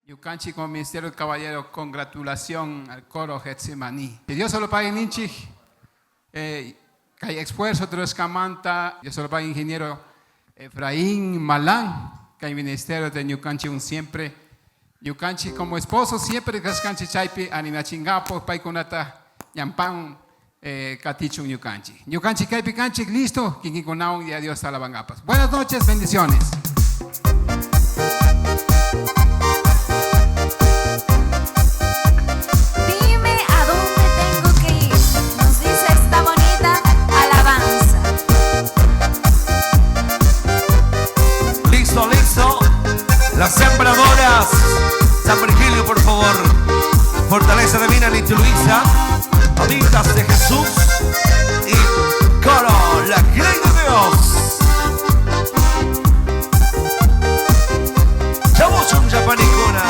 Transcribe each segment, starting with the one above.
Yucanchi como Ministerio del Caballero, congratulación al coro Getsemaní. Que Dios se lo pague Ninchi, que hay esfuerzo de los Camanta, Dios se lo pague ingeniero Efraín Malán, que hay Ministerio de Yucanchi un siempre. Yucanchi como esposo siempre Gascanchi Chaipi, Anina Chingapo, Paikunata, Yampan, Katichun Yucanchi. Yucanchi Kaipi Canchi, listo, Kinkikunao y adiós a la Bangapas. Buenas noches, bendiciones. Las sembradoras, San Virgilio, por favor. Fortaleza Divina, Niti Luisa, Amigas de Jesús y coro, la Grey de Dios. Chavos, un japanicuna.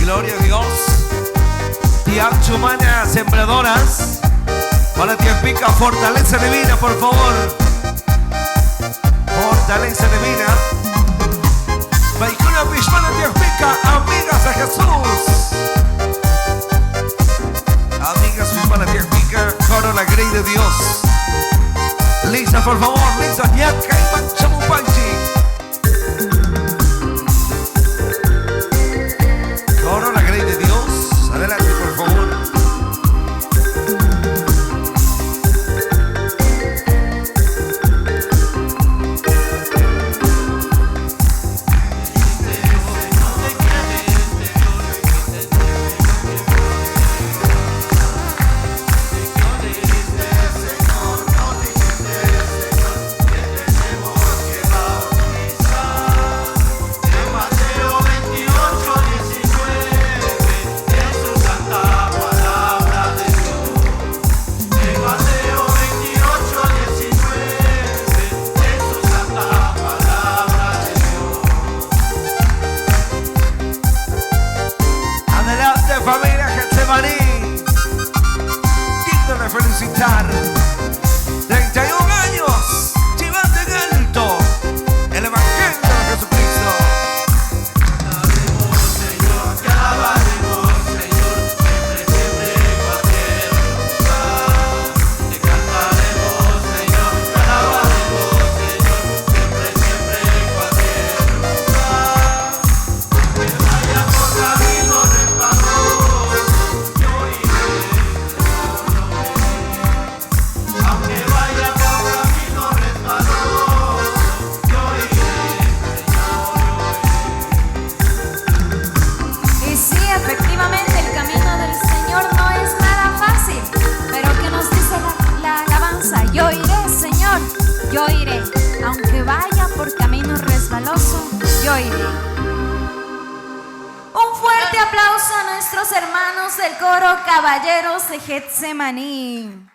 Gloria a Dios. Tía Chumana, sembradoras. Para tía Pica, fortaleza divina, por favor. Fortaleza divina. Baikuna Pishmana, tía Pica, amigas de Jesús. Amigas Pishmana, tía Pica, coro la Grey de Dios. Lisa, por favor, Lisa, Ñaca y Manchamupanchi. Coro la Grey de Dios. Adelante, por favor. Familia Getsemaní, digno de felicitar. 31 años, llevando en alto el Evangelio de Jesucristo. Alabaremos, Señor, te alabaremos, Señor, siempre, siempre, en cualquier lugar. Te cantaremos, Señor, te alabaremos, Señor, siempre, siempre, en cualquier lugar. Que vaya por camino resbaloso. Efectivamente, el camino del Señor no es nada fácil, pero que nos dice la alabanza: yo iré, Señor, yo iré, aunque vaya por camino resbaloso, yo iré. Un fuerte aplauso a nuestros hermanos del coro Caballeros de Getsemaní.